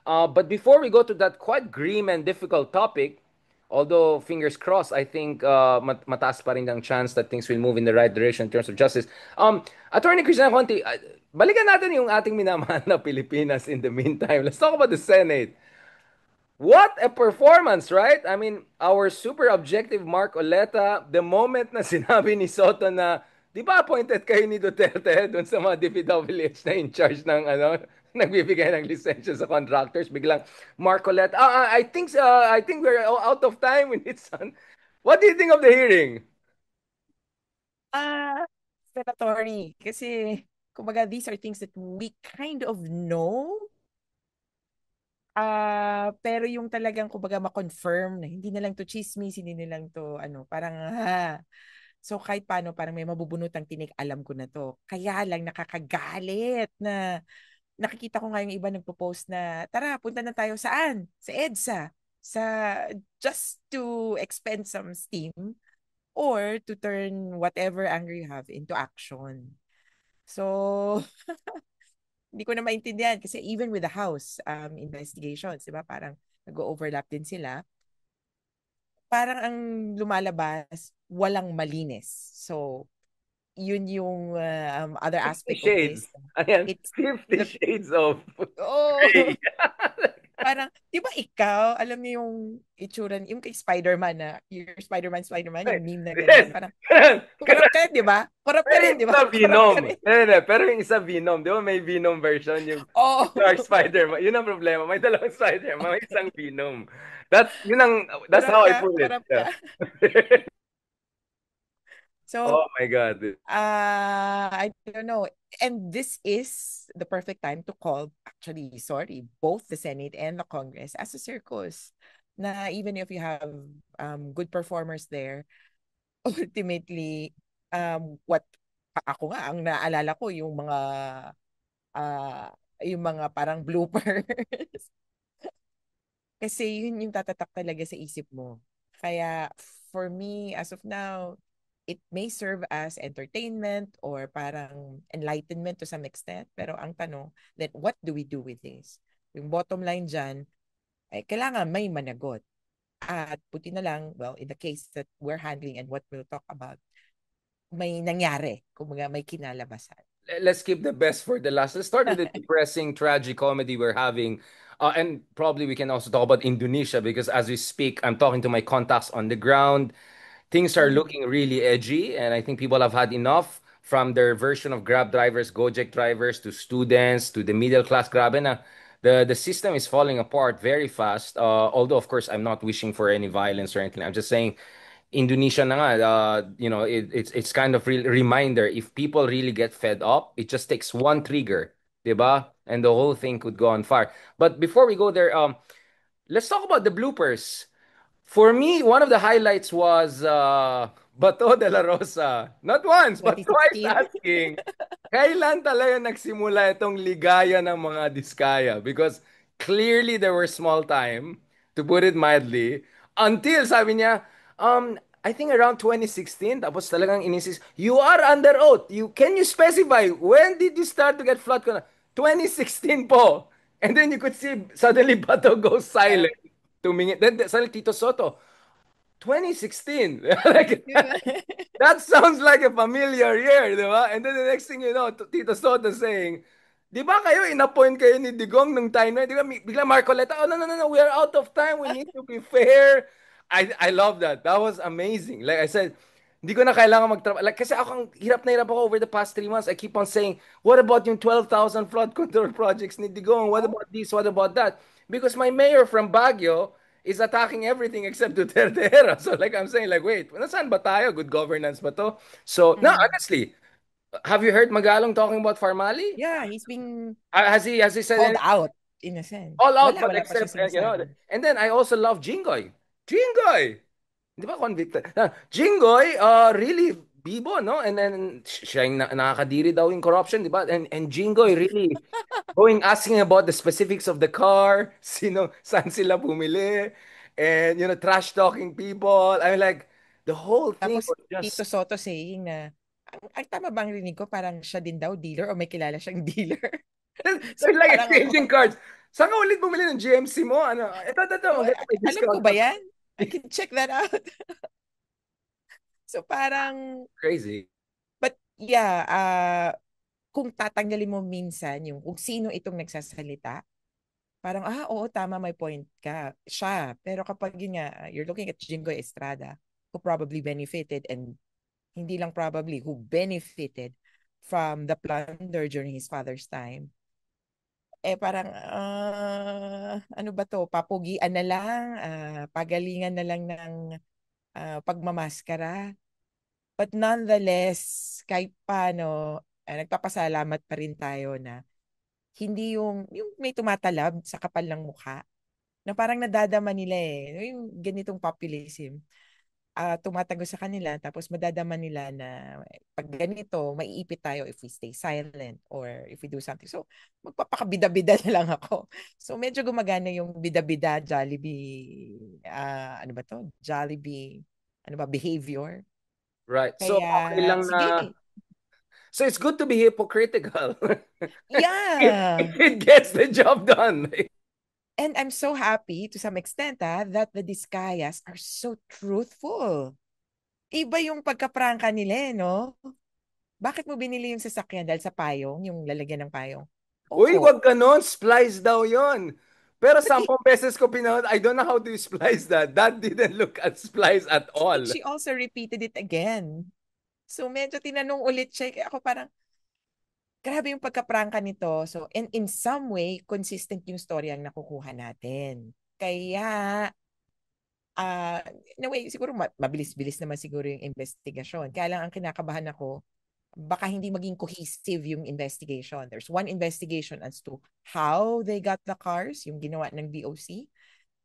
But before we go to that quite grim and difficult topic, although fingers crossed, I think mataas pa rin ang chance that things will move in the right direction in terms of justice. Attorney Christian Conti, balikan natin yung ating minamahal na Pilipinas in the meantime. Let's talk about the Senate. What a performance, right? I mean, our super objective Mark Oleta, the moment na sinabi ni Soto na, di ba appointed kayo ni Duterte dun sa mga DPWH na in charge ng nagbibigay ng lisensya sa contractors, biglang Mark Oleta, I think we're out of time with it, son. What do you think of the hearing? Ah, Statutory. Kasi, kumbaga, these are things that we kind of know. Pero yung talagang, kumbaga, ma-confirm na hindi na lang to chismis, hindi na lang to, parang, So, kahit paano, parang may mabubunotang tinik, alam ko na to. Kaya lang, nakakagalit na nakikita ko nga yung iba nagpo-post na, tara, punta na tayo saan? Sa EDSA. Sa, just to expend some steam or to turn whatever anger you have into action. So, hindi ko na maintindihan kasi even with the House investigations, di ba? Parang nag-overlap din sila. Parang ang lumalabas, walang malinis. So, yun yung other 50 aspect of Shades. this. Ayan, It's 50 the, Shades of oh, Grey. parang, di ba ikaw, alam niyo yung itsura, yung kay Spider-Man na, yung Spider-Man, yung meme na ganyan. Yes. Parang, kurap ka rin, di ba? Kurap ka Pero rin, yung di ba? isa Kurap Venom. ka rin. Pero yung isa Venom. Di ba may Venom version? Yung Oo. Dark Spider-Man. Yun ang problema. May dalawang Spider-Man. May isang Venom. That's Kurap how I ka, put it. kurap ka. Yeah. So, Oh my God. I don't know. And this is the perfect time to call, actually, sorry, both the Senate and the Congress as a circus. Na even if you have good performers there, ultimately, what ako nga, ang naalala ko uh, yung mga parang bloopers. Kasi yun yung tatatak talaga sa isip mo. Kaya for me, as of now, it may serve as entertainment or parang enlightenment to some extent. Pero ang tanong, then what do we do with this? Yung bottom line dyan, ay kailangan may managot. At puti na lang, well, in the case that we're handling and what we'll talk about, may nangyari. Kumbaga, may kinalabasan. Let's keep the best for the last. Let's start with the depressing, tragic comedy we're having. And probably we can also talk about Indonesia because as we speak, I'm talking to my contacts on the ground. Things are Mm. looking really edgy, and I think people have had enough from their version of Grab drivers, Gojek drivers, to students, to the middle class. Grabe na. The system is falling apart very fast. Although, of course, I'm not wishing for any violence or anything. I'm just saying Indonesia na nga, it's kind of reminder if people really get fed up, it just takes one trigger, 'di ba? And the whole thing could go on fire. But before we go there, let's talk about the bloopers. For me, one of the highlights was Bato de la Rosa. Not once, but twice 2016. asking, kailan talaga nagsimula itong ligaya ng mga Diskaya? Because clearly there were small time, to put it mildly, until sabi niya, I think around 2016, tapos talagang inisis, you are under oath. Can you specify, when did you start to get flood control? 2016 po. And then you could see suddenly Bato goes Yeah. silent. Tumingin. Then suddenly Tito Soto, 2016. Like, that sounds like a familiar year, di ba? And then the next thing you know, Tito Soto saying, di ba kayo, inappoint kayo ni Digong nung time na, yun?" di ba, bigla Marcoleta, oh, no, no, no, no, we are out of time, we need to be fair. I love that. That was amazing. Like I said, hindi ko na kailangan magtrabaho. Like, kasi ako, hirap na hirap ako over the past 3 months. I keep on saying, what about yung 12,000 flood control projects ni Digong? What Oh, about this? What about that? Because my mayor from Baguio is attacking everything except Duterte era. So like I'm saying, like, wait, nasaan ba tayo? Good governance ba to? So, no, mm. honestly, have you heard Magalong talking about Farmali? Yeah, he's being Has he said called anything? out in a sense. All out, but Wala pa siya except, sinasabi. and then I also love Jingoy. Jingoy! Di ba convicted? Jingoy, really bibo, no? And then siya yung nakakadiri daw yung corruption, di ba? And Jingoy really going asking about the specifics of the car, saan sila bumili, and trash talking people. I mean, like the whole thing Tapos, was Tito just Soto saying na, ang tama bang rinig ko, parang siya din daw dealer o may kilala siyang dealer. So there's like parang ako, exchanging cards. Saan ka ulit bumili ng GMC mo? Ano? Ito, Oh, maganda may alam ko discount ba pa. yan? I can check that out. So parang, Crazy. but yeah, kung tatanggalin mo minsan yung kung sino itong nagsasalita, parang, oo, tama, may point ka. Siya. Pero kapag yun nga, you're looking at Jingoy Estrada, who probably benefited and hindi lang probably, who benefited from the plunder during his father's time, parang, ano ba to, papugian na lang, pagalingan na lang ng pagmamaskara. But nonetheless, kahit paano, nagpapasalamat pa rin tayo na hindi yung may tumatalab sa kapal ng mukha na parang nadadama nila yung ganitong populism, tumatago sa kanila tapos madadama nila na pag ganito, maiipit tayo if we stay silent or if we do something. So, magpapakabida-bida na lang ako. So, medyo gumagana yung bida-bida, Jollibee, ano ba to? Jollibee, ano ba, behavior. Right. So, Kaya, okay lang na. sige. So, it's good to be hypocritical. Yeah. It gets the job done. And I'm so happy to some extent that the Discayas are so truthful. Iba yung pagkaprangka nila, no? Bakit mo binili yung sasakyan dahil sa payong, yung lalagyan ng payong? Uy, Oo. wag ganon. Splice daw yon. Pero But, he, 10 beses ko pinanood. I don't know how to splice that. That didn't look at splice at but all. she also repeated it again. So medyo tinanong ulit siya. Kaya ako parang, grabe yung pagkaprangka nito. So, and in some way, consistent yung story ang nakukuha natin. Kaya, in a way, siguro mabilis-bilis naman siguro yung investigation. Kaya lang ang kinakabahan ako, baka hindi maging cohesive yung investigation. There's one investigation as to how they got the cars, yung ginawa ng DOC,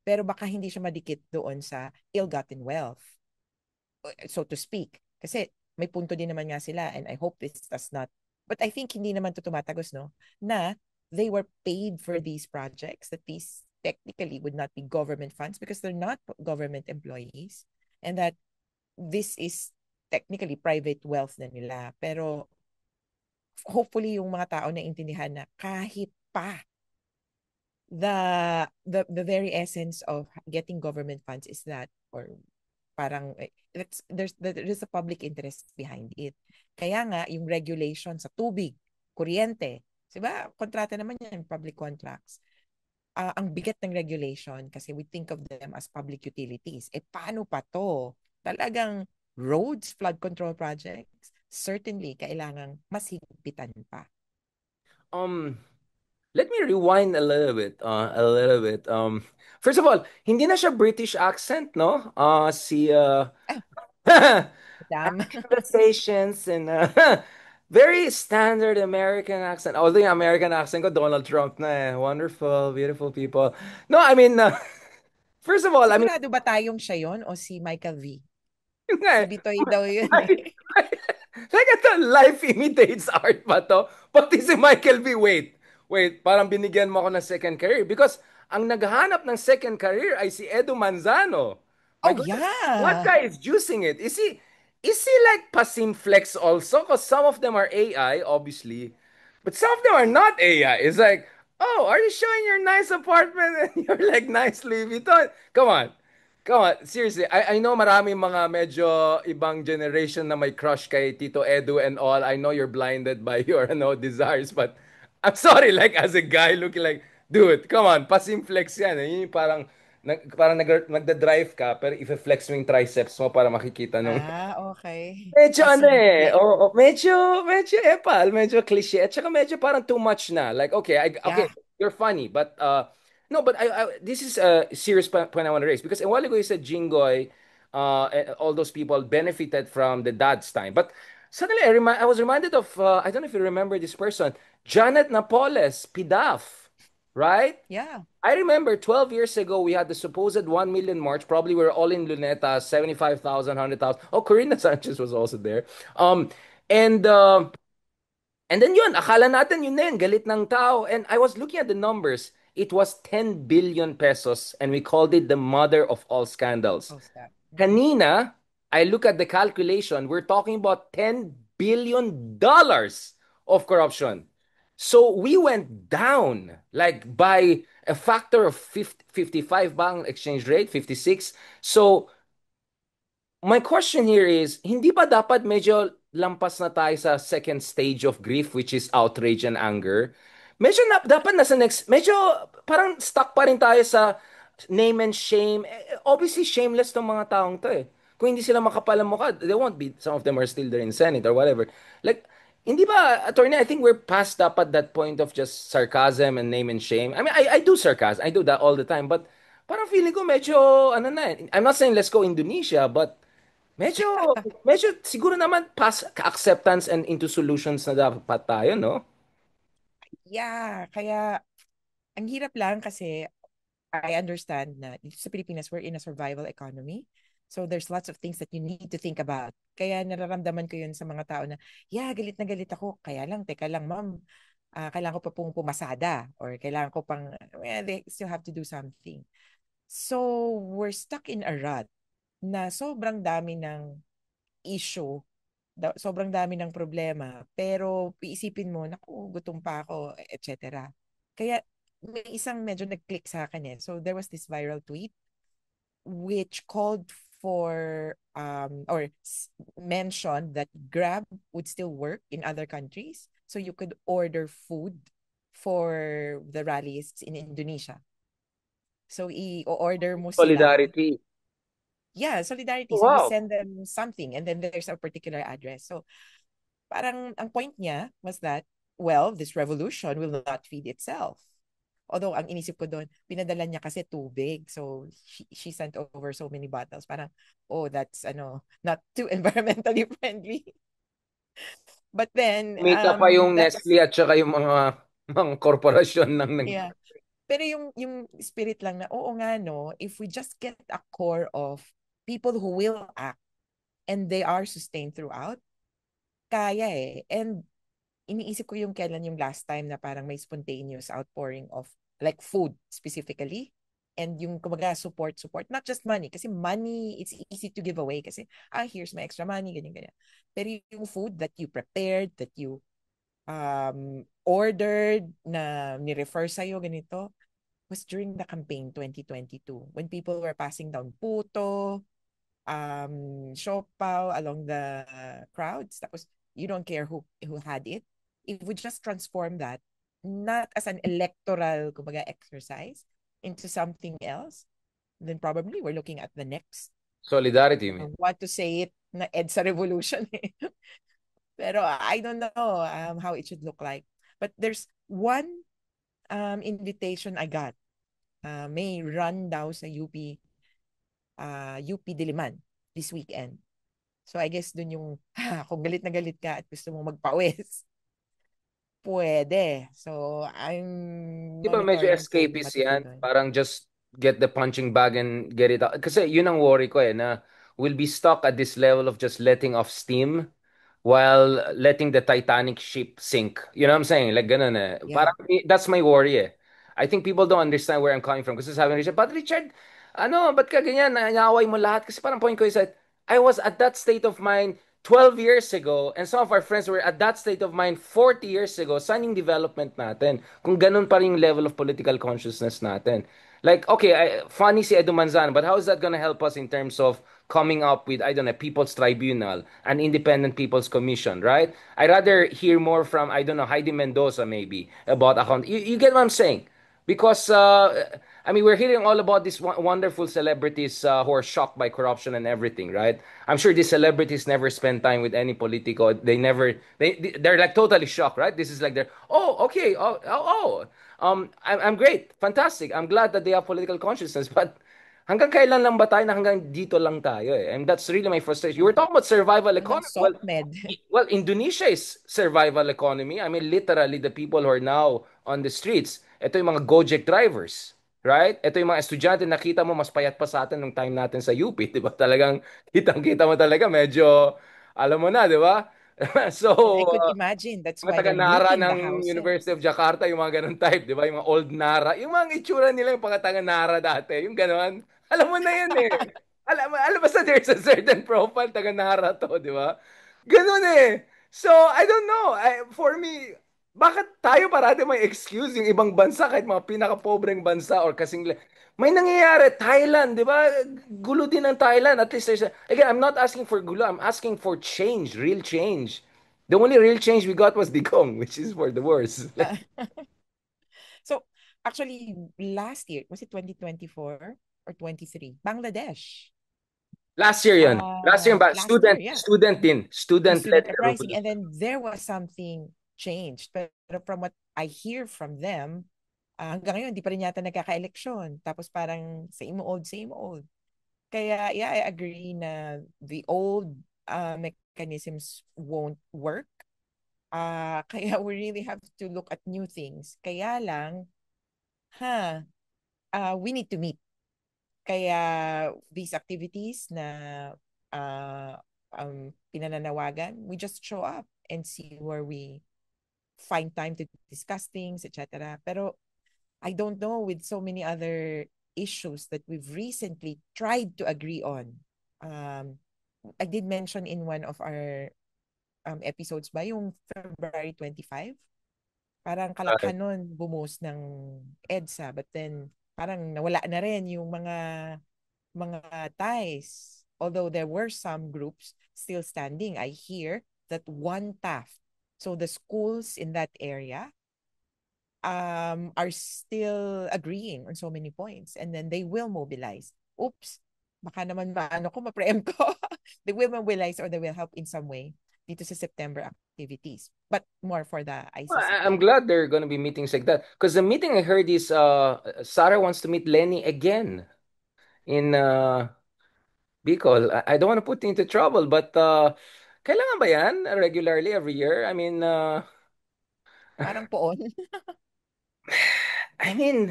pero baka hindi siya madikit doon sa ill-gotten wealth, so to speak. Kasi may punto din naman nga sila and I hope this does not, but I think hindi naman to tumatagos, no? Na they were paid for these projects, that these technically would not be government funds because they're not government employees, and that this is technically private wealth na nila. Pero hopefully yung mga tao na intindihan na kahit pa the very essence of getting government funds is that, or parang there's a public interest behind it. Kaya nga yung regulation sa tubig, kuryente, 'di ba? Kontrata naman yan, public contracts. Ang bigat ng regulation kasi we think of them as public utilities. Paano pa to? Talagang roads, flood control projects, certainly kailangang mas higpitan pa. Um, Let me rewind a little bit. A little bit. First of all, hindi na siya British accent, no? Si Ah, I'm madam. in the stations and very standard American accent. Although yung American accent ko, Donald Trump na eh. Wonderful, beautiful people. No, I mean, first of all, I mean, Sigurado ba tayong siya yon o si Michael V? yun nga Si eh. Bitoy daw yun eh. Like, ito, life imitates art ba to? Pati si Michael V. Wait, parang binigyan mo ako ng second career because ang naghahanap ng second career ay si Edu Manzano. My Oh goodness, what yeah. guy is juicing it? Is he like Pasimflex also? Because some of them are AI, obviously, but some of them are not AI. It's like, oh, are you showing your nice apartment and you're like nice Louis Vuitton? Come on. Come on, seriously, I know marami mga medyo ibang generation na may crush kay Tito Edu and all. I know you're blinded by your desires, but I'm sorry, like as a guy looking like, dude, come on, pasim-flex yan. Eh. Yung parang, nagda-drive ka, pero if-flex mo yung triceps mo para makikita nung Okay. medyo ano Pasim eh, flex. medyo epal, medyo cliche, at saka medyo parang too much na. Like, okay, okay, Yeah. you're funny, but no, but this is a serious point I want to raise because a while ago you said Jingoy, all those people benefited from the dad's time, but suddenly I was reminded of I don't know if you remember this person, Janet Napoles, PDAF, right? Yeah. I remember 12 years ago, we had the supposed 1 million march. Probably we are all in Luneta, 75,000, 100,000. Oh, Corina Sanchez was also there. Um, and and then yun, akala natin yun na yun, galit ng tao. And I was looking at the numbers. It was 10 billion pesos and we called it the mother of all scandals. Oh, stop. Mhm. Kanina, I look at the calculation, we're talking about $10 billion of corruption. So we went down like by a factor of 50, 55 ba ang exchange rate? 56. So, my question here is, hindi ba dapat medyo lampas na tayo sa second stage of grief, which is outrage and anger? Medyo dapat nasa next, medyo parang stuck pa rin tayo sa name and shame. Obviously, shameless tong mga taong to eh. Kung hindi sila makapal ang mukha, they won't be, some of them are still there in Senate or whatever. Like, hindi ba, attorney, I think we're past dapat that point of just sarcasm and name and shame. I mean, I do sarcasm. I do that all the time. But parang feeling ko medyo, ano na eh. I'm not saying let's go Indonesia, but medyo, medyo siguro naman past acceptance and into solutions na dapat tayo, no? Yeah, kaya ang hirap lang kasi I understand na dito sa Pilipinas, we're in a survival economy. So there's lots of things that you need to think about. Kaya nararamdaman ko yun sa mga tao na, yeah, galit na galit ako. Kaya lang, teka lang, ma'am, kailangan ko pa pong pumasada or kailangan ko pang, well, they still have to do something. So we're stuck in a rut na sobrang dami ng issue, sobrang dami ng problema, pero iisipin mo, naku, gutom pa ako, etc. Kaya may isang medyo nag-click sa akin eh. So there was this viral tweet which called for or mentioned that Grab would still work in other countries. So you could order food for the rallies in Indonesia. So i-order mo sila. Solidarity. Yeah, solidarity. So you Wow. send them something and then there's a particular address. So parang ang point niya was that, well, this revolution will not feed itself. Although, ang inisip ko doon, pinadala niya kasi tubig. So, she sent over so many bottles. Parang, oh, that's, not too environmentally friendly. But then, Kumita pa yung that was, Nestle at saka yung mga korporasyon ng yeah. Pero yung spirit lang na, oo nga, no, if we just get a core of people who will act and they are sustained throughout, kaya eh. And iniisip ko yung kailan yung last time na parang may spontaneous outpouring of like food specifically and yung kumbaga support not just money kasi money it's easy to give away kasi here's my extra money ganyan ganyan pero yung food that you prepared that you ordered na ni-refer sa'yo ganito was during the campaign 2022 when people were passing down puto siopaw along the crowds. Tapos, you don't care who had it. If we just transform that, not as an electoral, kumbaga, exercise, into something else, then probably we're looking at the next, solidarity, I man. want to say it, na EDSA revolution. Eh. Pero I don't know how it should look like. But there's one invitation I got. May run daw sa UP Diliman this weekend. So I guess dun yung kung galit na galit ka at gusto mong magpawis, pwede. So I'm Di ba medyo monitoring kung escapist matutuloy yan? doon. Parang just get the punching bag and get it out. Kasi yun ang worry ko eh, na we'll be stuck at this level of just letting off steam while letting the Titanic ship sink. You know what I'm saying? Like ganun eh. Yeah. Parang that's my worry eh. I think people don't understand where I'm coming from. Kasi sabi ni Richard, but Richard, ano, ba't ka ganyan? Naaway mo lahat. Kasi parang point ko is that I was at that state of mind 12 years ago and some of our friends were at that state of mind 40 years ago. Saan yung development natin? Kung ganun pa rin yung level of political consciousness natin. Like, okay, funny si Edu Manzan, but how is that gonna help us in terms of coming up with, I don't know, People's Tribunal, an independent People's Commission, right? I'd rather hear more from, I don't know, Heidi Mendoza maybe about account. You get what I'm saying? Because, I mean, we're hearing all about these wonderful celebrities who are shocked by corruption and everything, right? I'm sure these celebrities never spend time with any politico. They never, they're like totally shocked, right? This is like they're, oh, okay, I'm great, fantastic. I'm glad that they have political consciousness, but hanggang kailan lang ba tayo na hanggang dito lang tayo eh? And that's really my frustration. You were talking about survival Hanggang economy. Well, SOCMED. Indonesia is survival economy. I mean, literally, the people who are now on the streets, ito yung mga Gojek drivers, right? Ito yung mga estudyante, nakita mo, mas payat pa sa atin nung time natin sa UP, di ba? Talagang, kitang-kita mo talaga, medyo, alam mo na, di ba? So, And I could imagine that's mga why taga they're Nara looting the ng University houses. of Jakarta, yung mga ganun type, di ba? Yung mga old Nara. Yung mga itsura nila, yung mga taga Nara dati, yung ganun. Alam mo na yan eh. Basta there's a certain profile, taga Nara to, di ba? Ganun eh. So, I don't know. For me, Bakit tayo parati may excuse yung ibang bansa kahit mga pinaka-pobreng bansa or kasing may nangyayari Thailand, 'di ba? Gulo din ng Thailand. At least again, I'm not asking for gulo. I'm asking for change, real change. The only real change we got was Digong, which is for the worst. Ah, so, actually, last year, was it 2024 or 23? Bangladesh. Last year 'yun. Last year ba Last year, student yeah. student din. The Student-led student uprising. And revolution. then there was something changed. Pero from what I hear from them, hanggang ngayon, di pa rin yata nagkaka-eleksyon. Tapos parang same old, same old. Kaya, yeah, I agree na the old mechanisms won't work. Kaya we really have to look at new things. Kaya lang, we need to meet. Kaya these activities na pinananawagan, we just show up and see where we find time to discuss things, etc. Pero I don't know, with so many other issues that we've recently tried to agree on. I did mention in one of our episodes ba yung February 25? Parang Uh, kalakhan nun bumuhos ng EDSA, but then parang nawala na rin yung mga ties. Although there were some groups still standing, I hear that one Taft, so the schools in that area, are still agreeing on so many points, and then they will mobilize. Oops, baka naman maano ko, ma-preempt ko. They will mobilize or they will help in some way dito sa September activities, but more for the well, ICC. I'm glad there are going to be meetings like that because the meeting I heard is Sarah wants to meet Lenny again in Bicol. I don't want to put you into trouble, but kailangan ba yan regularly every year? I mean, Parang poon. I mean,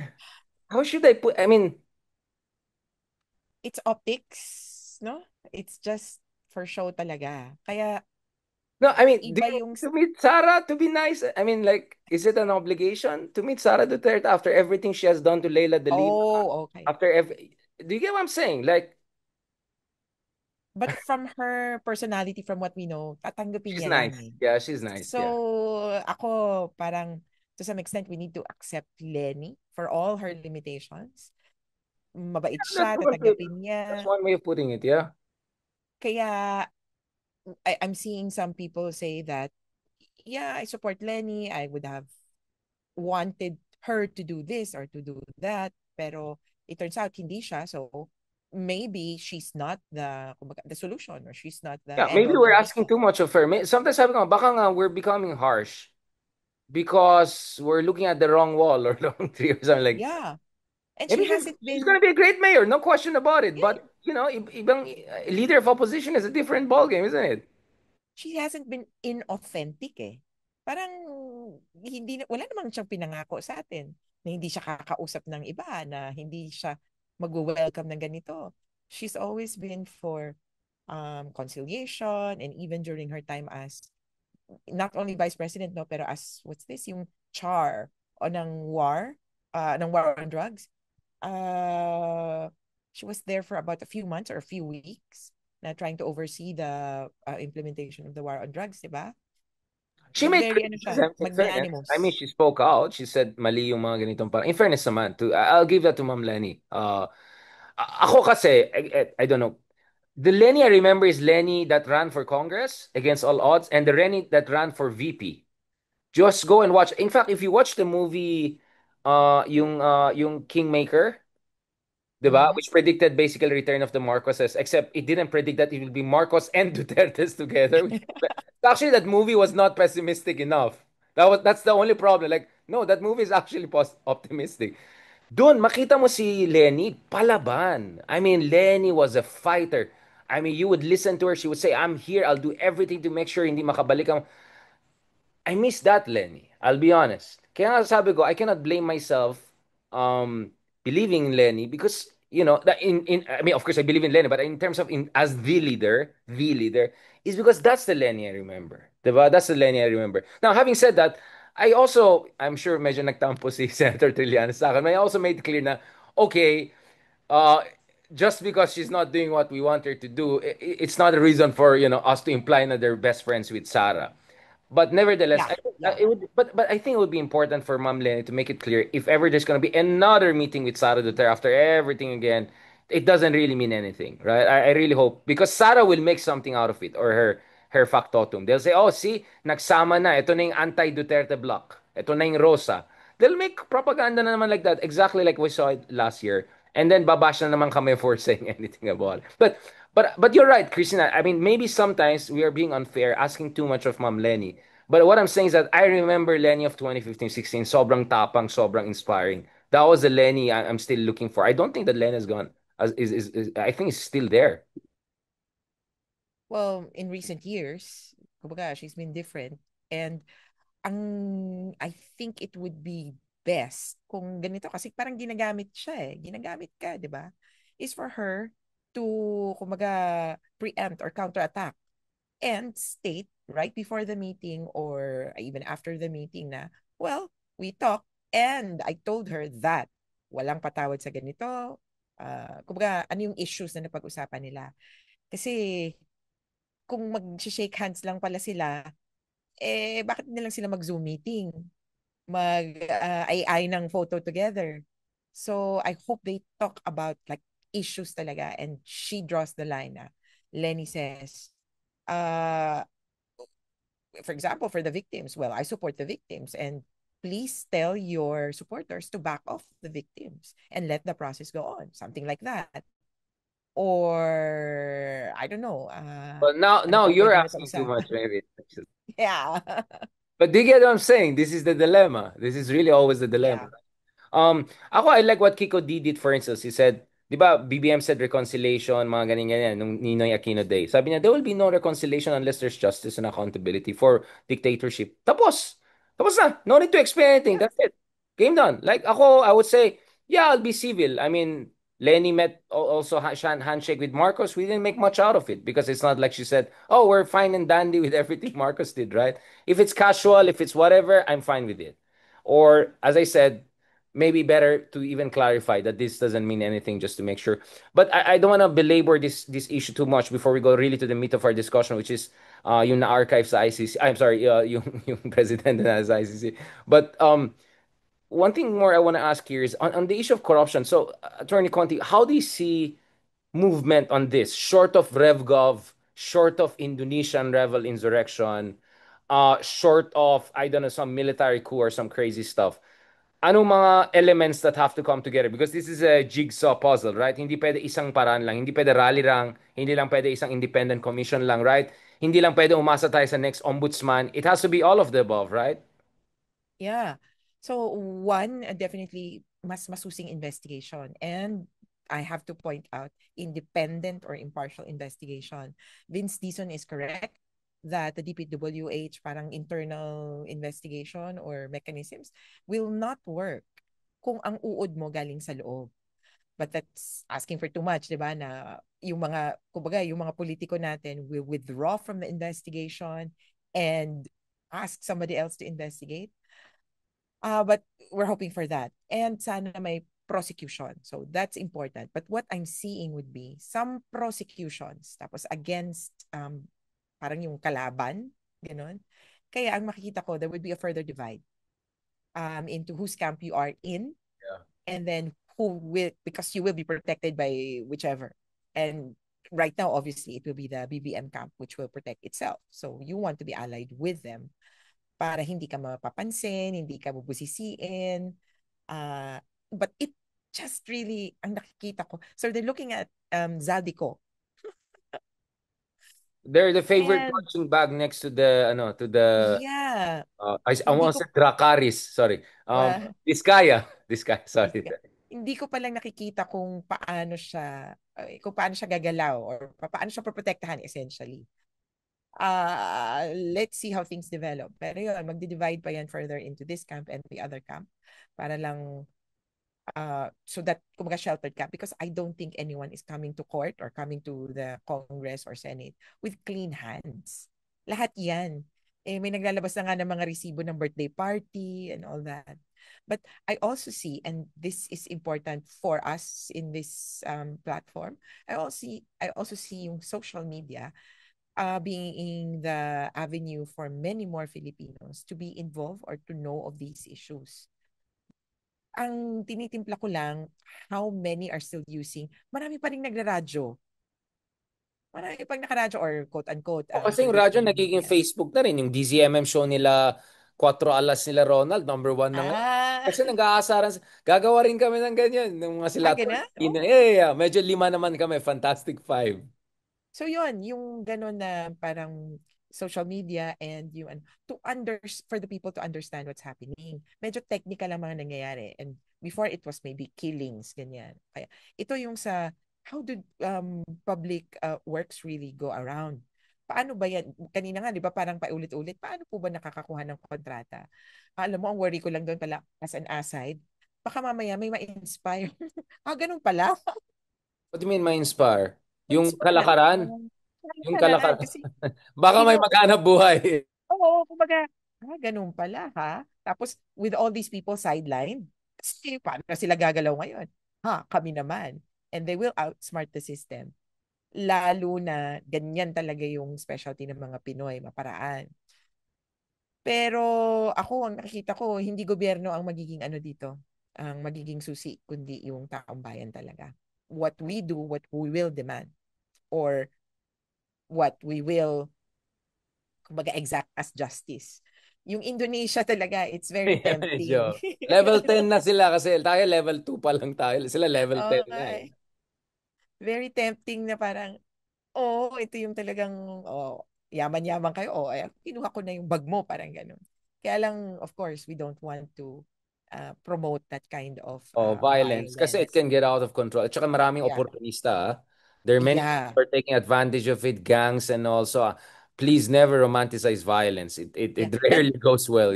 how should I put? I mean, It's optics, no? It's just for show talaga. Kaya no, I mean, iba yung to meet Sarah to be nice. I mean, like, is it an obligation to meet Sarah Duterte after everything she has done to Leila de Lima? oh, okay. After every, do you get what I'm saying? Like, But from her personality, from what we know, tatanggapin she's niya yan nice. eh. Yeah, she's nice. So, Yeah. ako parang to some extent, we need to accept Lenny for all her limitations. Mabait That's siya, one way, tatanggapin that's niya. one way of putting it. Yeah. Kaya I'm seeing some people say that, yeah, I support Lenny. I would have wanted her to do this or to do that. Pero it turns out hindi siya. So maybe she's not the solution, or she's not the Yeah, end maybe all we're and be asking all. too much of her. Sometimes sabi ko, baka nga we're becoming harsh because we're looking at the wrong wall or wrong tree or something like. Yeah. And she Maybe hasn't she's going been, to be a great mayor, no question about it. yeah, But ibang leader of opposition is a different ballgame, isn't it? she hasn't been inauthentic eh. Parang wala namang siyang pinangako sa atin na hindi siya kakausap ng iba, na hindi siya mag-welcome ng ganito. She's always been for conciliation, and even during her time as not only vice president, no, pero as what's this, yung char o ng war on drugs. She was there for about a few months or a few weeks na trying to oversee the implementation of the war on drugs, di ba? She made Very ano siya, criticism, in fairness. I mean, magnanimous. she spoke out. She said, mali yung mga ganitong parang. In fairness naman, I'll give that to Ma'am Lenny. Ako kasi, I don't know. The Lenny I remember is Lenny that ran for Congress against all odds, and the Lenny that ran for VP. Just go and watch. In fact, if you watch the movie, yung Kingmaker, 'di ba? Mm-hmm. Which predicted basically return of the Marcoses, except it didn't predict that it will be Marcos and Duterte's together. Actually, that movie was not pessimistic enough. That's the only problem. Like, no, that movie is actually optimistic. Doon, makita mo si Lenny, palaban. I mean, Lenny was a fighter. I mean, you would listen to her, she would say, I'm here, I'll do everything to make sure hindi makabalik ang I miss that, Lenny. I'll be honest. Kaya nga sabi ko, I cannot blame myself believing in Lenny because, that I mean, of course, I believe in Lenny, but in terms of as the leader, is because that's the Lenny I remember. Diba? That's the Lenny I remember. Now, having said that, I'm sure medyo nagtampo si Senator Trillanes sa akin, but I also made clear na, okay, uh, just because she's not doing what we want her to do, it's not a reason for, us to imply that they're best friends with Sarah. But nevertheless, Yeah, yeah. it would. But I think it would be important for Ma'am Lenny to make it clear if ever there's gonna be another meeting with Sara Duterte after everything again, it doesn't really mean anything, right? I really hope because Sara will make something out of it or her factotum. They'll say, "Oh, see, nagsama na. Ito na yung anti-Duterte block. Ito na yung Rosa." They'll make propaganda na naman like that, exactly like we saw it last year. And then babash na naman kami for saying anything about it. But you're right, Christina. I mean, maybe sometimes we are being unfair, asking too much of Ma'am Lenny. But what I'm saying is that I remember Lenny of 2015-16, sobrang tapang, sobrang inspiring. That was the Lenny I'm still looking for. I don't think that Lenny is gone. I think it's still there. Well, in recent years, kumbaga, she's been different. And I think it would be best kung ganito kasi parang ginagamit siya eh. Ginagamit ka, 'di ba? Is for her to kumbaga preempt or counterattack and state right before the meeting or even after the meeting na, well, we talked and I told her that walang patawad sa ganito. Kumbaga, ano yung issues na napag-usapan nila. Kasi kung mag-shake hands lang pala sila, eh, bakit nilang sila mag-Zoom meeting? Ay ng photo together. So, I hope they talk about like issues talaga and she draws the line na Lenny says, uh, for example, for the victims, well, I support the victims and please tell your supporters to back off the victims and let the process go on. Something like that. Or, I don't know, But now, ano now pang you're pwede na asking too pag-usapan? much, maybe. Yeah. But do you get what I'm saying? This is the dilemma. This is really always the dilemma. Yeah. Ako, I like what Kiko D did, for instance. He said, di ba, BBM said reconciliation, mga ganyan-ganyan, nung Ninoy Aquino Day. Sabi niya, there will be no reconciliation unless there's justice and accountability for dictatorship. Tapos. Tapos na. No need to explain anything. Yeah. That's it. Game done. Like, ako, I would say, yeah, I'll be civil. I mean, Lenny met also handshake with Marcos. We didn't make much out of it because it's not like she said, oh, we're fine and dandy with everything Marcos did, right? If it's casual, if it's whatever, I'm fine with it. Or, as I said, maybe better to even clarify that this doesn't mean anything just to make sure. But I don't want to belabor this issue too much before we go really to the meat of our discussion, which is yung na-archive sa ICC. I'm sorry, yung president na sa ICC. But one thing more I want to ask here is on the issue of corruption. So, Attorney Conti, how do you see movement on this, short of RevGov, short of Indonesian rebel insurrection, short of, I don't know, some military coup or some crazy stuff? Anong mga elements that have to come together? Because this is a jigsaw puzzle, right? Hindi pwede isang paraan lang. Hindi pwede rally lang. Hindi lang pwede isang independent commission lang, right? Hindi lang pwede umasa tayo sa next ombudsman. It has to be all of the above, right? Yeah. So one, definitely mas masusing investigation. And I have to point out independent or impartial investigation. Vince Dizon is correct that the DPWH parang internal investigation or mechanisms will not work kung ang uod mo galing sa loob. But that's asking for too much, 'di ba? Na yung mga kumbaga, yung mga politiko natin will withdraw from the investigation and ask somebody else to investigate. But we're hoping for that. And sana may prosecution. So that's important. But what I'm seeing would be some prosecutions tapos against parang yung kalaban, ganun. Kaya ang makikita ko, there would be a further divide into whose camp you are in Yeah. and then who will, because you will be protected by whichever. And right now, obviously, it will be the BBM camp which will protect itself. So you want to be allied with them para hindi ka mapapansin, hindi ka bubusisiin. But it just really, ang nakikita ko. So they're looking at Zaldico. They're the favorite And punching bag next to the ano to the yeah, I hindi want ko to say Dracaris, sorry. uh, Vizcaya. Vizcaya, hindi, sorry. hindi ko pa lang nakikita kung paano siya gagalaw or paano siya protektahan essentially. Let's see how things develop. Pero yun, magdi-divide pa yan further into this camp and the other camp para lang so that kumaga sheltered camp because I don't think anyone is coming to court or coming to the Congress or Senate with clean hands. Lahat yan. Eh, may naglalabas na nga ng mga resibo ng birthday party and all that. But I also see, and this is important for us in this platform, I also see yung social media being the avenue for many more Filipinos to be involved or to know of these issues. Ang tinitimpla ko lang, how many are still using, marami pa rin nagraradyo. Marami pang nakaradyo or quote-unquote, O kasi yung radyo traditional nagiging media. Facebook na rin. Yung DZMM show nila, Quatro Alas nila Ronald, number one na ngayon. Ah, Kasi nag-aasaran, gagawa rin kami ng ganyan. Ng mga sila ganun? Tolkien. Oh. Medyo lima naman kami, Fantastic Five. So yun, yung ganun na parang social media and yung to for the people to understand what's happening. Medyo technical ang mga nangyayari, and before it was maybe killings ganyan. Kaya ito yung sa how do public works really go around? Paano ba yan? Kanina nga, di ba, parang paulit-ulit, paano po ba nakakakuha ng kontrata? Alam mo, ang worry ko lang doon pala, as an aside, baka mamaya may ma-inspire. Ganun pala. What do you mean ma-inspire? Yung Ma-inspire lang. kalakaran? Yung Kailangan kalakaran. kasi Baka you may know, maghanap buhay. oo, kumbaga, ganun pala ha. Tapos with all these people sidelined, kasi paano na sila gagalaw ngayon? Kami naman. And they will outsmart the system. Lalo na ganyan talaga yung specialty ng mga Pinoy, maparaan. Pero ako, ang nakikita ko, hindi gobyerno ang magiging ano dito, ang magiging susi, kundi yung taong bayan talaga. What we do, what we will demand, or what we will kumbaga exact as justice. Yung Indonesia talaga, it's very tempting. Medyo. Level 10 na sila kasi tayo level 2 pa lang tayo. Sila level Oo 10 nga na eh. eh. Very tempting na parang, ito yung talagang, yaman-yaman kayo. Kinuha ko na yung bag mo, parang ganun. Kaya lang, of course, we don't want to promote that kind of Oh, violence. Kasi it violence. can get out of control. At saka maraming Yeah. oportunista. There are many people Yeah. who are taking advantage of it, gangs and also. Please never romanticize violence. It Yeah. rarely goes well.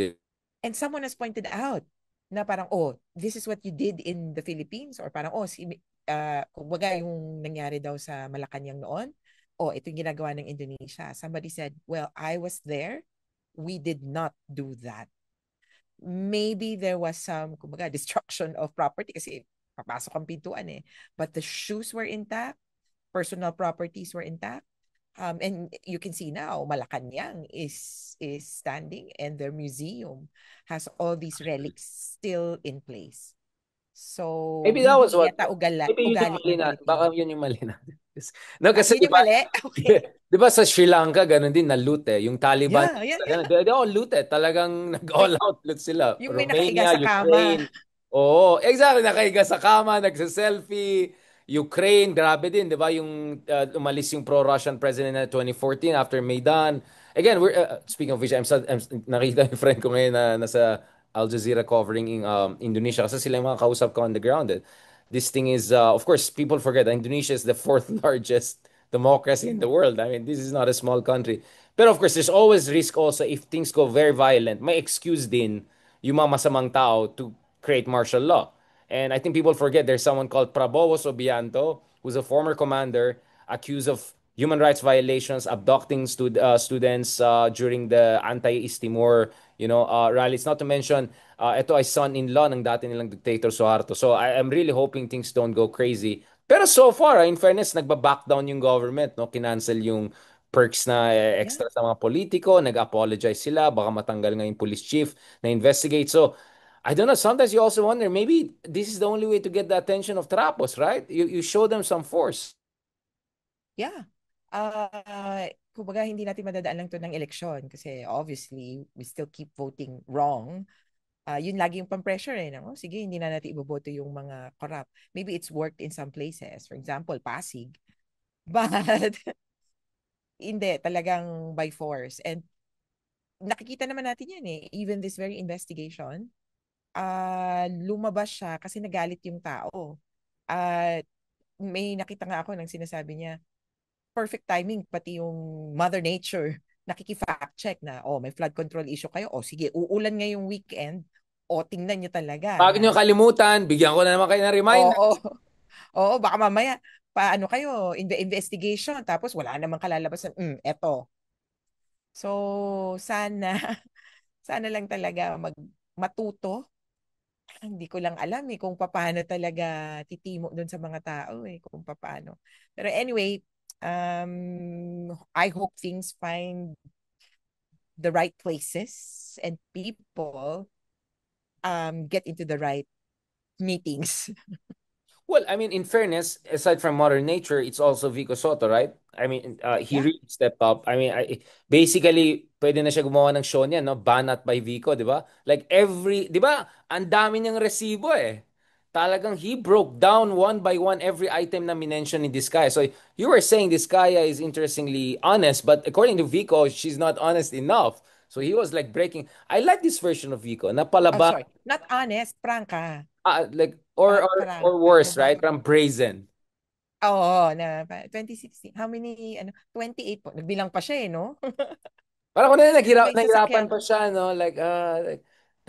And someone has pointed out na parang, this is what you did in the Philippines, or parang, kumbaga yung nangyari daw sa Malacanang noon, ito yung ginagawa ng Indonesia. Somebody said, well, I was there. We did not do that. Maybe there was some, kumbaga, destruction of property kasi papasok ang pintuan eh. But the shoes were intact, personal properties were intact. And you can see now, Malacanang is standing, and their museum has all these relics still in place. So, Maybe that was hindi what, yata maybe yun yung ugali mali ng na, Pilipino. baka yun yung mali na. No, kasi Yun yung mali? Okay. di ba sa Sri Lanka, ganun din, na-loot eh. Yung Taliban, Yeah, yeah, ganun, yeah. they all loot eh. Talagang nag-all May, out loot sila. yung may nakaiga Romania, sa kama. Ukraine. Oo, exactly. Nakahiga sa kama, nagsa-selfie. Ukraine, grabe din, di ba? Yung umalis yung pro-Russian president na 2014 after Maidan. Again, speaking of which, nakita yung friend ko ngayon na nasa Al Jazeera covering in Indonesia kasi sila yung mga kausap ko on the ground. This thing is, of course, people forget that Indonesia is the fourth largest democracy in the world. I mean, this is not a small country. But of course, there's always risk also if things go very violent. May excuse din yung mga masamang tao to create martial law. And I think people forget there's someone called Prabowo Subianto, who's a former commander accused of human rights violations, abducting students during the anti-East Timor, rallies. Not to mention, ito ay son-in-law ng dati nilang dictator Suharto. So I'm really hoping things don't go crazy. Pero so far, in fairness, nagba-back down yung government, no? Kinancel yung perks na Yeah. extra sa mga politiko, nag-apologize sila, baka matanggal nga yung police chief na investigate. So, I don't know, sometimes you also wonder, maybe this is the only way to get the attention of Trapos, right? You show them some force. Yeah. Kumbaga, hindi natin madadaan lang to ng eleksyon kasi obviously, we still keep voting wrong. Yun lagi yung pang-pressure eh. No? Sige, hindi na natin iboboto yung mga corrupt. Maybe it's worked in some places. For example, Pasig. But, hindi, talagang by force. And nakikita naman natin yan eh. Even this very investigation, lumabas siya kasi nagalit yung tao. At may nakita nga ako ng sinasabi niya, perfect timing, pati yung Mother Nature, nakiki-fact check na, may flood control issue kayo. Sige, uulan ngayong weekend. Tingnan nyo talaga Bago nyo na, kalimutan, bigyan ko na naman kayo ng reminder. oo, oo, baka mamaya, paano kayo, investigation, tapos wala namang kalalabasan, eto. So, sana, sana lang talaga matuto. Hindi ko lang alam kung paano talaga titimo doon sa mga tao kung paano. Pero anyway, I hope things find the right places and people get into the right meetings. Well, I mean, in fairness, aside from Modern Nature, it's also Vico Soto, right? I mean, he Yeah. really stepped up. I mean, basically, pwede na siya gumawa ng show niya, no? Banat by Vico, di ba? Like di ba? Ang dami niyang resibo eh. Talagang he broke down one by one every item na minention ni Discaya. So you were saying Discaya is interestingly honest, but according to Vico, she's not honest enough. So he was like breaking. I like this version of Vico. Oh, Napalaba, sorry. Not honest, prangka. like or Prangka. worse, Kumbaga, right? From brazen. oo, 2016. How many, 28 po. Nagbilang pa siya eh, no? Parang ako na May nahirapan sasakyan. pa siya, no?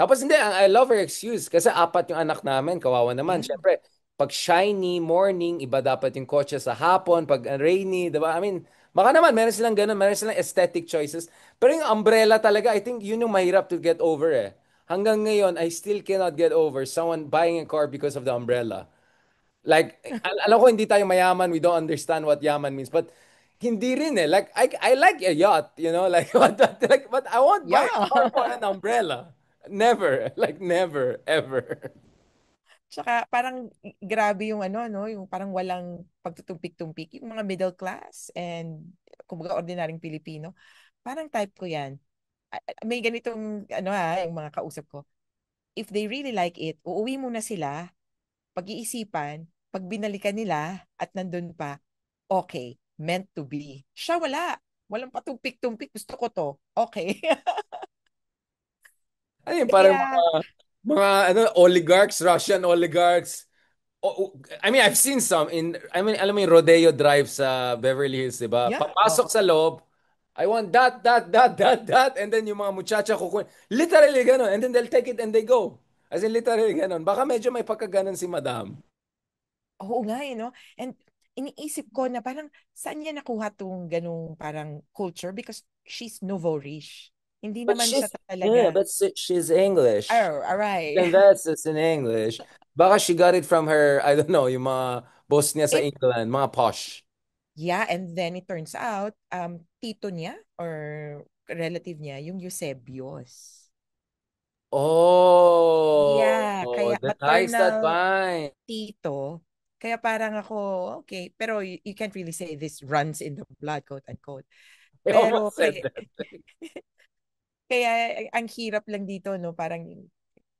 Tapos hindi, I love her excuse kasi apat yung anak namin, kawawa naman. Yeah. Siyempre, pag shiny, morning, iba dapat yung kotse sa hapon, pag rainy, diba? I mean, baka naman, meron silang ganun, meron silang aesthetic choices. Pero yung umbrella talaga, I think yun yung mahirap to get over eh. Hanggang ngayon, I still cannot get over someone buying a car because of the umbrella. Like, alam ko hindi tayo mayaman, we don't understand what yaman means, but hindi rin eh. Like, I like a yacht, you know, like, but I won't buy a car for Yeah. an umbrella. Never, like, never, ever. Tsaka parang grabe yung ano, no? Yung parang walang pagtutumpik-tumpik. Yung mga middle class and kumbaga ordinaryong Pilipino. Parang type ko yan. May ganitong, ano yung mga kausap ko. If they really like it, uuwi muna sila, pag-iisipan, pag binalikan nila at nandun pa, okay, meant to be. Siya wala. Walang patumpik-tumpik. Gusto ko to. Okay. Ano yun, parang Kaya, ano, oligarchs, Russian oligarchs. I mean, I've seen some I mean, alam mo yung Rodeo Drive sa Beverly Hills, di ba? yeah. Papasok Oh. sa loob, I want that, and then yung mga muchacha kukunin. Literally ganun, and then they'll take it and they go. As in, literally ganun. Baka medyo may pagkaganon si Madam. Oo nga eh, no? And iniisip ko na parang saan niya nakuha tong ganung parang culture because she's nouveau-riche. Hindi But naman siya she's, yeah, talaga, but she's English. oh, alright. And that's it's in English. Baka she got it from her, I don't know, yung mga boss niya sa It, England, mga posh. yeah, and then it turns out, tito niya or relative niya, yung Eusebius. Yeah, Oh, kaya the ties that maternal bind. tito. Kaya parang ako, okay, pero you can't really say this runs in the blood, quote unquote. I Pero almost said that. kaya ang hirap lang dito, no? Parang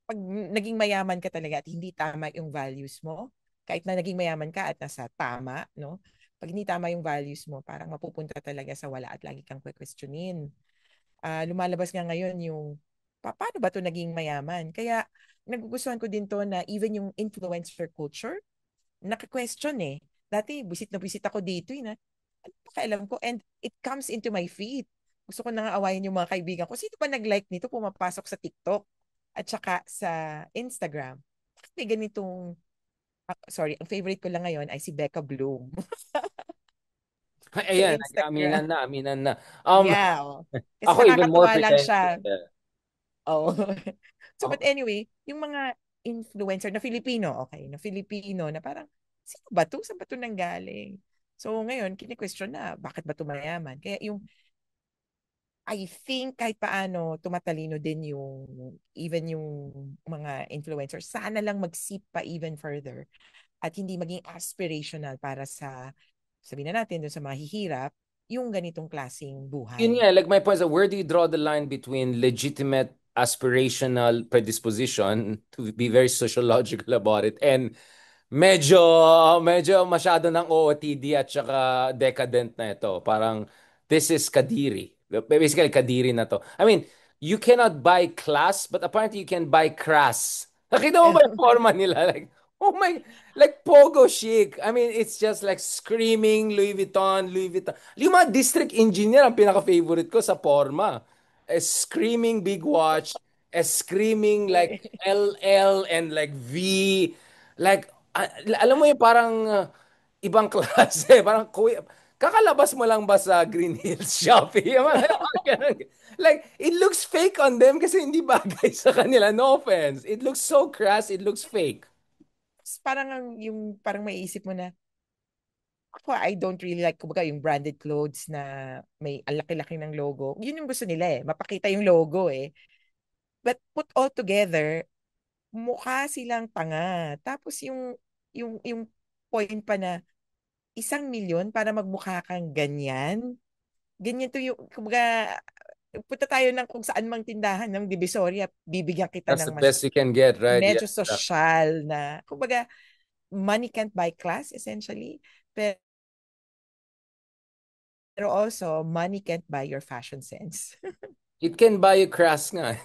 pag naging mayaman ka talaga at hindi tama yung values mo, kahit na naging mayaman ka at nasa tama, no? Pag hindi tama yung values mo, parang mapupunta talaga sa wala at lagi kang questionin. Lumalabas nga ngayon yung paano ba to naging mayaman? Kaya nagugustuhan ko din to na even yung influencer culture, naka-question eh. Dati, busit na busit ako dito eh. Ano pa kailam ko? And it comes into my feed. Gusto ko na nga awayin yung mga kaibigan ko. Sino ba nag-like nito? Pumapasok sa TikTok at saka sa Instagram. Bakit may ganitong, sorry, ang favorite ko lang ngayon ay si Becca Bloom sa Ayan, Instagram. aminan na. Yeah. Oh. Kasi Ako even more nakakatuwa lang pretentious. siya. Oh. So, but Ako, anyway, yung mga influencer na Filipino, okay, na Filipino, na parang, sino ba to? Saan ba to nanggaling? So, ngayon, kini-question na, bakit ba tumayaman? Kaya yung, I think kahit paano tumatalino din yung even yung mga influencers. Sana lang mag-seep pa even further at hindi maging aspirational para sa sabihin na natin dun sa mga hihirap yung ganitong klasing yun buhay. nga, like my point is, where do you draw the line between legitimate aspirational predisposition to be very sociological about it and medyo medyo masyado ng OOTD at saka decadent na ito. Parang this is Kadiri. Basically Kadiri na to. I mean, you cannot buy class but apparently you can buy crass. Nakita mo ba yung forma nila? Like, oh my, like pogo chic. I mean, it's just like screaming Louis Vuitton, Louis Vuitton. Yung mga district engineer ang pinaka-favorite ko sa forma. A screaming big watch, a screaming like LL and like V. Like, alam mo yung parang ibang klase. Parang, kuya, kakalabas mo lang ba sa Green Hills Shopee? Yung mga ganun. Like, it looks fake on them kasi hindi bagay sa kanila. No offense. It looks so crass, it looks fake. Parang yung parang maiisip mo na Ako, I don't really like, kumbaga, yung branded clothes na may ang laki-laki ng logo. Yun yung gusto nila eh. Mapakita yung logo eh. But put all together, mukha silang tanga. Tapos yung point pa na 1 milyon para magmukha kang ganyan. Ganyan to yung, kumbaga, punta tayo ng kung saan mang tindahan ng Divisoria, bibigyan kita That's ng the mas best you can get, right? Yeah. medyo social na, kumbaga, money can't buy class essentially. Pero also, money can't buy your fashion sense. It can buy you crass nga.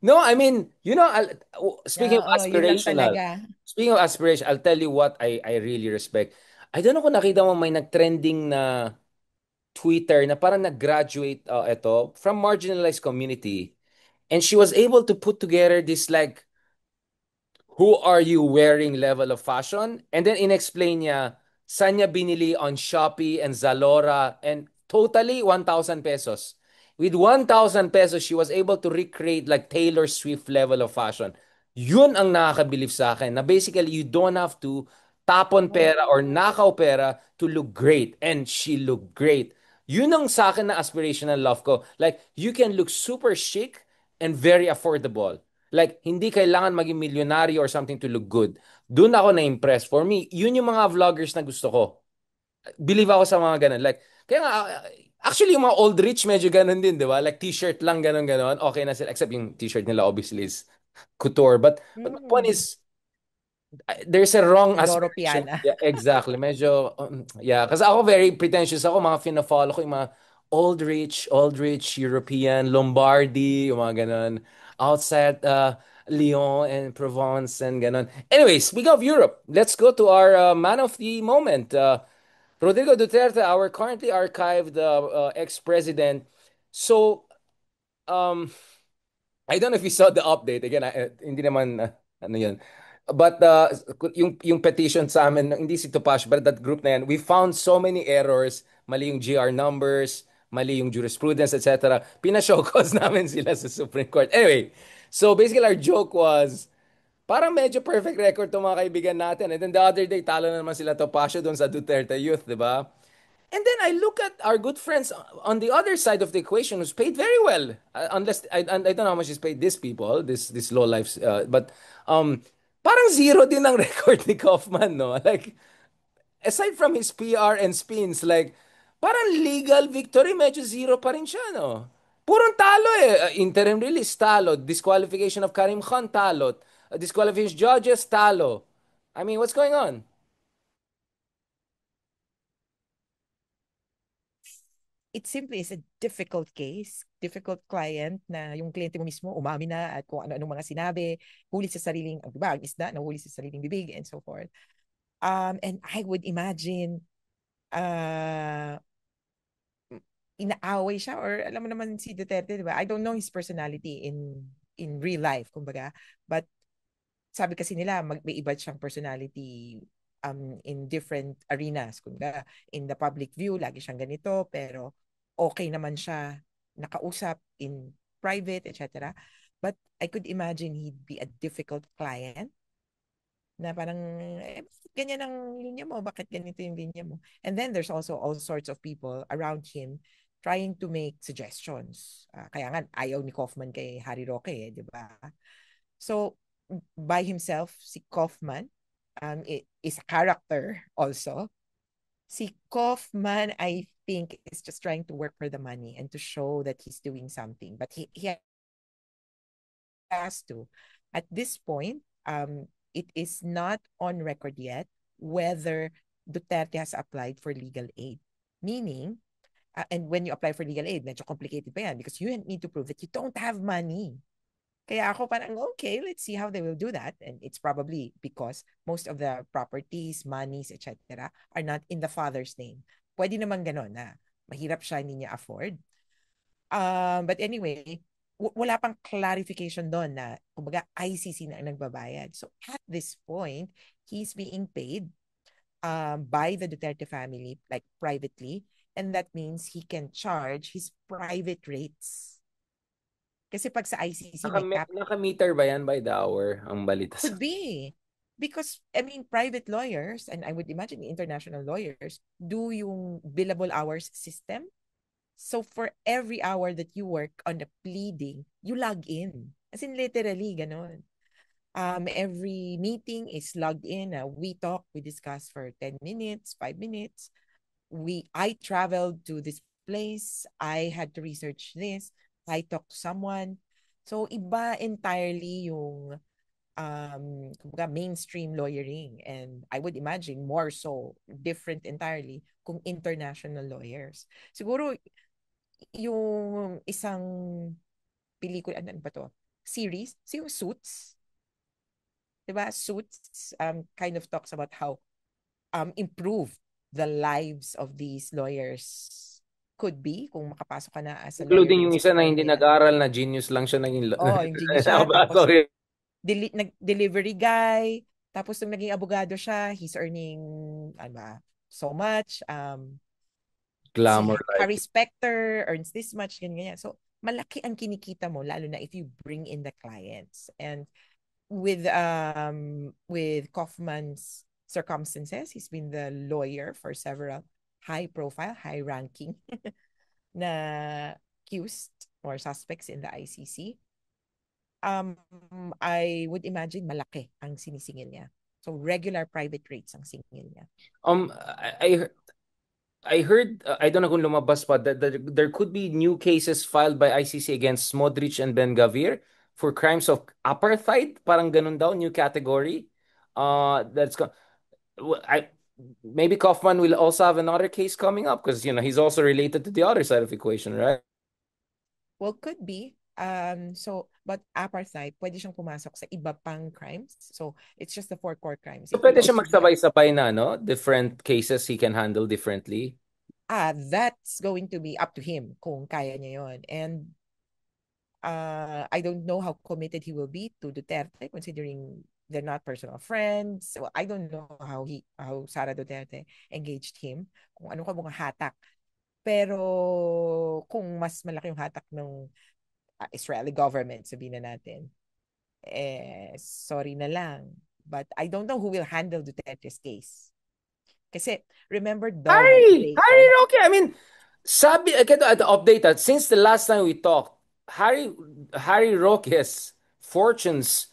No, I mean, speaking of Oo, yun lang aspirational, talaga. I'll tell you what I really respect. I don't know kung nakita mo may nag-trending na Twitter na parang nag-graduate ito from marginalized community. And she was able to put together this like who are you wearing level of fashion? And then inexplain niya, saan niya binili on Shopee and Zalora and totally 1,000 pesos. With 1,000 pesos, she was able to recreate like Taylor Swift level of fashion. Yun ang nakakabilib sa akin na basically you don't have to tapon pera or Oh. nakaw pera to look great. And she looked great. Yun ang sa akin na aspirational love ko. Like, you can look super chic and very affordable. Like, hindi kailangan maging milyonaryo or something to look good. Doon ako na-impress. For me, yun yung mga vloggers na gusto ko. Believe ako sa mga ganun. Like, kaya nga, actually, yung mga old rich, medyo ganun din, di ba? Like, t-shirt lang, ganun. Okay na sila. Except yung t-shirt nila, obviously, is couture. But my point Mm. is, there's a wrong Loro aspiration. Piana. Yeah, exactly. Medyo, yeah. Kasi ako very pretentious ako. Mga fina-follow ko yung mga old rich, European, Lombardy, yung mga ganun. Outside Lyon and Provence and ganun. Anyway, speaking of Europe, let's go to our man of the moment. Rodrigo Duterte, our currently archived ex-president. So, um, I don't know if you saw the update. Again, hindi naman, ano yun. But yung petition sa amin, hindi si Topash, but that group na yan, we found so many errors, mali yung GR numbers, mali yung jurisprudence, etc. Pinashow cause namin sila sa Supreme Court. Anyway, so basically our joke was, parang medyo perfect record to mga kaibigan natin. And then the other day, talo na naman sila Topacio doon sa Duterte Youth, di ba? And then I look at our good friends on the other side of the equation who's paid very well. Unless I don't know how much is paid these people, this low lives, but parang zero din ang record ni Kaufman, no? Like aside from his PR and spins, like parang legal victory medyo zero pa rin siya, no? Purong talo eh. Interim release talo, disqualification of Karim Khan talo, disqualification judges talo. I mean, what's going on? It simply is a difficult case, difficult client na yung kliyente mo mismo umamin na at kung ano-anong mga sinabi, huli sa sariling, di ba, ang isda na huli sa sariling bibig and so forth. And I would imagine, uh, inaaway siya or alam mo naman si Duterte, di ba? I don't know his personality in real life, kumbaga. But sabi kasi nila, may iba siyang personality in different arenas. Kumbaga, in the public view, lagi siyang ganito, pero okay naman siya nakausap in private, etc. But I could imagine he'd be a difficult client na parang, bakit ganyan ang linya mo? Bakit ganito yung linya mo? And then there's also all sorts of people around him trying to make suggestions. Kaya nga, ayaw ni Kaufman kay Harry Roque, di ba? So, by himself, si Kaufman is a character also. Si Kaufman, I think, is just trying to work for the money and to show that he's doing something. But he has to. At this point, it is not on record yet whether Duterte has applied for legal aid. Meaning, and when you apply for legal aid, medyo complicated pa yan because you need to prove that you don't have money. Kaya ako parang, okay, let's see how they will do that. And it's probably because most of the properties, monies, etc. are not in the father's name. Pwede naman ganon na mahirap siya, hindi niya afford. But anyway, wala pang clarification doon na kumbaga ICC na ang nagbabayad. So at this point, he's being paid by the Duterte family, like privately, and that means he can charge his private rates. Kasi pag sa ICC may cap. Naka-meter ba yan by the hour ang balita sa... Could be. Because, I mean, private lawyers, and I would imagine international lawyers, do yung billable hours system. So for every hour that you work on the pleading, you log in. As in literally, ganon. Every meeting is logged in. We talk, we discuss for 10 minutes, 5 minutes. I traveled to this place. I had to research this. I talked to someone. So iba entirely yung kumbaga, mainstream lawyering, and I would imagine more so different entirely kung international lawyers. Siguro yung isang pelikula, ano ba to? Series, so yung Suits, 'di ba? Suits kind of talks about how improve the lives of these lawyers could be kung makapasok ka na as a lawyer Including dun yung sa isa na firm hindi nila. nag-aral na genius lang siya naging Oh, yung genius siya. Tapos Sorry. nag-delivery guy. Tapos nung naging abogado siya, he's earning ano ba, so much. Si Glamour Harry life. Specter earns this much, ganyan, ganyan. So, malaki ang kinikita mo, lalo na if you bring in the clients. And with Kaufman's circumstances, he's been the lawyer for several high profile, high ranking na accused or suspects in the ICC. I would imagine malaki ang sinisingil niya. So regular private rates ang singil niya. I heard, I don't know kung lumabas pa, that there could be new cases filed by ICC against Modric and Ben Gavir for crimes of apartheid. Parang ganun daw, new category. That's I maybe Kaufman will also have another case coming up because he's also related to the other side of the equation, right? Well, could be. But apartheid, pwede siyang pumasok sa iba pang crimes. So, it's just the four core crimes. So It could pwede siya also be, magsabay-sabay na, no? Different cases he can handle differently. that's going to be up to him kung kaya niya yon. And I don't know how committed he will be to Duterte considering they're not personal friends. So I don't know how Sara Duterte engaged him. Kung ano ka mga hatak. Pero kung mas malaki yung hatak ng Israeli government, sabihin na natin, sorry na lang. But I don't know who will handle Duterte's case. Kasi, remember Dove Harry Jacobs? Roque. I mean, sabi, I can update that. Since the last time we talked, Harry Roque's fortunes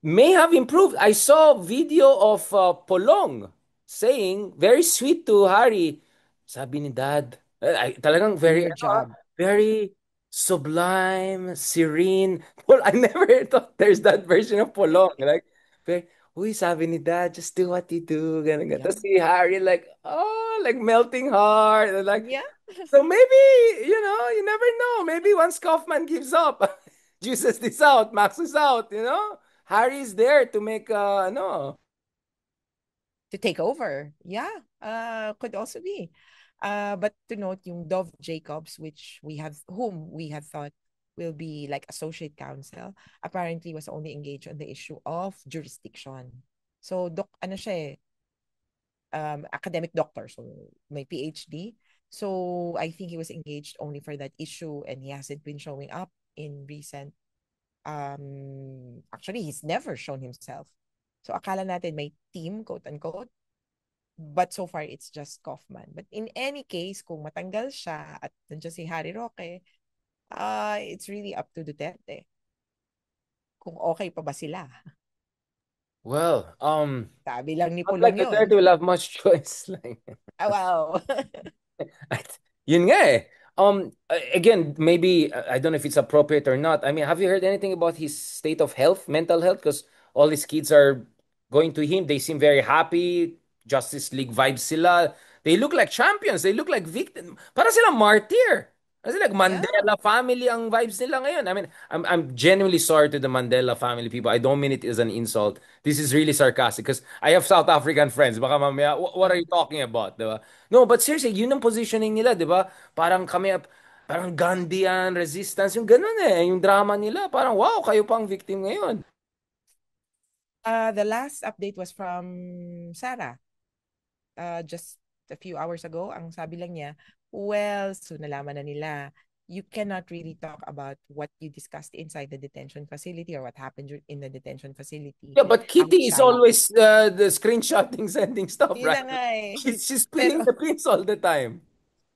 may have improved. I saw video of Polong saying, very sweet to Harry. Sabi ni Dad, talagang very, Dear job. very sublime, serene. Well, I never thought there's that version of Polong. Like, very, uy, sabi ni Dad, just do what you do. Ganun, ganun. Yeah. Tapos si Harry, like, oh, like melting heart. Like, Yeah. so maybe, you never know. Maybe once Kaufman gives up, juices this out, maxes out, Harry's there to make, no. To take over. Yeah. Could also be. But to note, yung Dove Jacobs, whom we have thought will be like associate counsel, apparently was only engaged on the issue of jurisdiction. So, ano siya academic doctor, so may PhD. So I think he was engaged only for that issue, and he hasn't been showing up in recent. Actually, he's never shown himself. So akala natin may team, quote unquote, but so far it's just Kaufman. But in any case, kung matanggal siya at nandiyan si Harry Roque, it's really up to Duterte kung okay pa ba sila. Well, Sabi lang ni not like Pulong Duterte yon. will have much choice. Like, Wow. yun nga eh. Again, maybe, I don't know if it's appropriate or not. I mean, have you heard anything about his state of health, mental health? Because all his kids are going to him. They seem very happy. Justice League vibes sila. They look like champions. They look like victim. Para sila martyr. Kasi like Yeah. Mandela family ang vibes nila ngayon. I mean, I'm genuinely sorry to the Mandela family people. I don't mean it as an insult. This is really sarcastic because I have South African friends. Baka mamaya, what are you talking about? Diba? No, but seriously, yun ang positioning nila, di ba? Parang Gandhian, resistance, yung ganun eh. Yung drama nila, parang wow, kayo pang victim ngayon. The last update was from Sarah. Just a few hours ago, ang sabi lang niya, well, so nalaman na nila you cannot really talk about what you discussed inside the detention facility or what happened in the detention facility. Yeah, but Kitty is Outside. always the screenshotting, sending stuff, Yun right? na nga eh. She's Pero, spilling the beans all the time.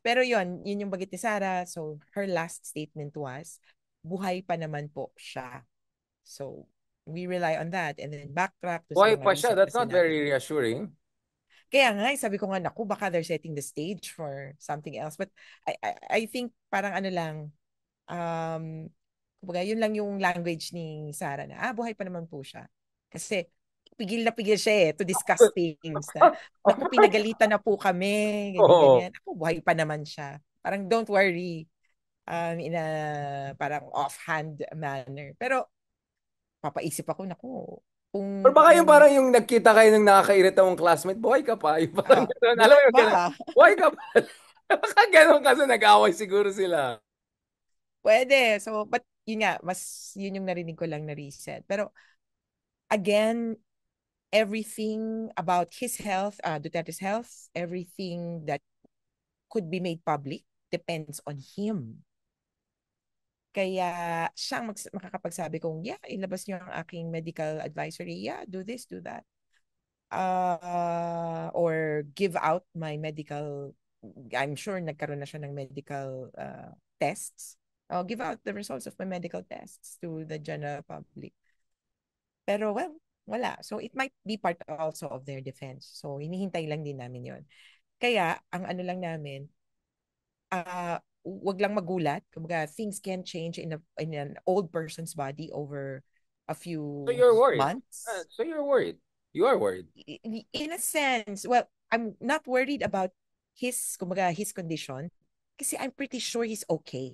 pero yun yung bagit ni Sarah. So, her last statement was, buhay pa naman po siya. So, we rely on that and then backtrack to sa Why mga pa siya? recent na That's not sinabi. very reassuring. Kaya nga, sabi ko nga, naku, baka they're setting the stage for something else. But I think parang ano lang, kumbaga, yun lang yung language ni Sarah na, buhay pa naman po siya. Kasi, pigil na pigil siya to discuss things na, naku, pinagalitan na po kami, Oo. ganyan-ganyan. Ako, buhay pa naman siya. Parang, don't worry, in a parang offhand manner. Pero, papaisip ako, naku, Or kung, baka yung parang yung nagkita kayo ng nakakairita mong classmate, buhay ka pa. Yung parang gano'n. Alam buhay mo yung gano'n, pa. buhay ka pa. Baka gano'n kasi nag-away siguro sila. Pwede. So, but yun nga, yun yung narinig ko lang na reset. Pero, again, everything about his health, Duterte's health, everything that could be made public depends on him. Kaya siyang makakapagsabi kong, yeah, ilabas niyo ang aking medical advisory. Yeah, do this, do that. Or give out my medical, I'm sure nagkaroon na siya ng medical tests. I'll give out the results of my medical tests to the general public. Pero well, wala. So it might be part also of their defense. So hinihintay lang din namin yon. Kaya ang ano lang namin, wag lang magulat. Kumbaga, things can change in an old person's body over a So few you're worried. months. So you're worried. You are worried. In a sense, well, I'm not worried about kumbaga, his condition kasi I'm pretty sure he's okay.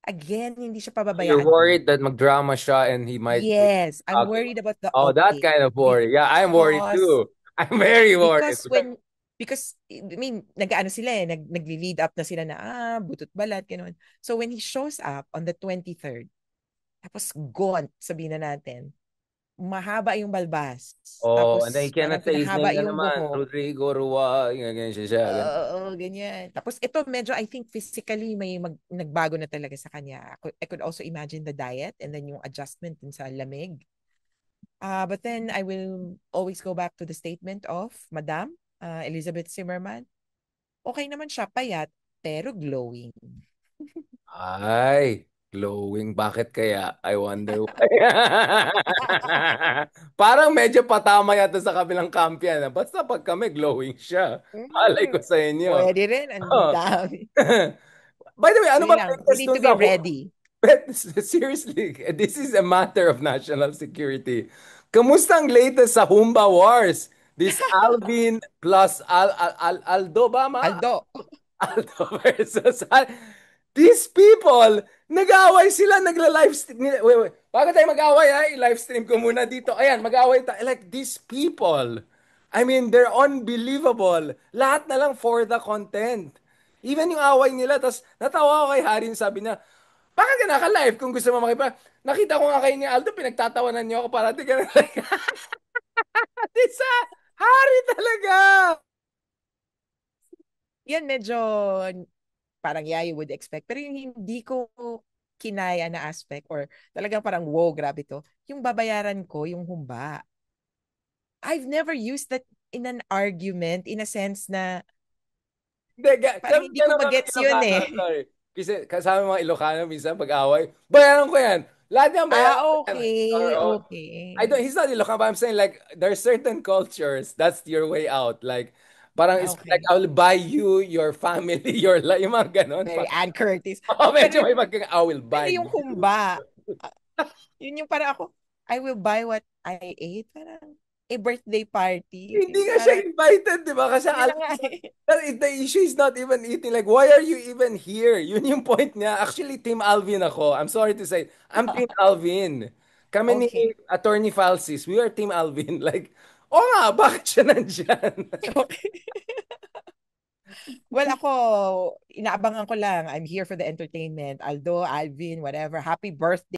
Again, hindi siya So you're pababayaan ko. worried that magdrama siya and he might be Yes, I'm okay. worried about the Oh, that okay. kind of worry. Yeah, I'm worried Because too. I'm very worried. because when because I mean, nag-ano sila eh, nagli-lead up na sila na butot balat ganun. So when he shows up on the 23rd, tapos gaunt, sabihin na natin, mahaba yung balbas. Oh, and then he Tapos parang cannot say his pinahaba name na yung naman. buhok. Rodrigo Rua. Ganyan siya. Ganun. Oo, ganyan. Tapos ito medyo I think physically may nagbago na talaga sa kanya. I could also imagine the diet and then yung adjustment dun sa lamig. But then I will always go back to the statement of Madam Elizabeth Zimmerman. Okay naman siya, payat, pero glowing. Ay, glowing. Bakit kaya? I wonder why. Parang medyo patama yata sa kabilang kampiyan. Basta pag kami, glowing siya. Malay ko sa inyo. Pwede rin, ang Oh. dami. By the way, ano Yun ba lang, we latest need dun to be sa ready. But seriously, this is a matter of national security. Kamusta ang latest sa Humba Wars? This Alvin plus Aldo ba ma? Aldo. Aldo versus these people, nag-away sila, nagla-livestream. Wait, wait. Bago tayo mag-away, i-livestream ko muna dito. Ayan, mag-away tayo. Like, these people, I mean, they're unbelievable. Lahat na lang for the content. Even yung away nila, tapos natawa ko kay Harin, sabi niya, bakit ka naka-live kung gusto mo makipa? Nakita ko nga kayo ni Aldo, pinagtatawanan niyo ako parati ka na like, Tisa, Hari talaga! Yan medyo parang yeah, you would expect. Pero yung hindi ko kinaya na aspect or talagang parang wow, grabe to. Yung babayaran ko, yung humba. I've never used that in an argument in a sense na Hindi, parang hindi ko ganun kami magets yun Ilocano, eh. sorry. Kasi kasama mga Ilocano, minsan pag-away, bayaran ko yan. Lahat yan, bayaran ko yan. Okay, Or, okay. he's not Ilocano, but I'm saying like, there's certain cultures, that's your way out. Like, parang it's like, Okay. I'll buy you, your family, your life, yung mga ganon. Very Ann Curtis. Oh, medyo Pero, may I will pero buy yung you. humba, ah, yun yung parang ako, I will buy what I ate. Parang a birthday party. Hindi nga siya Parang, invited, di ba? Kasi yun na nga eh. the issue is not even eating. Like, why are you even here? Yun yung point niya. Actually, Team Alvin ako. I'm sorry to say. I'm Team Alvin. Kami ni Okay. Attorney Falsis, we are Team Alvin. Like, oh nga, bakit siya nandyan? Okay. Well, ako, inaabangan ko lang. I'm here for the entertainment. Aldo, Alvin, whatever. Happy birthday.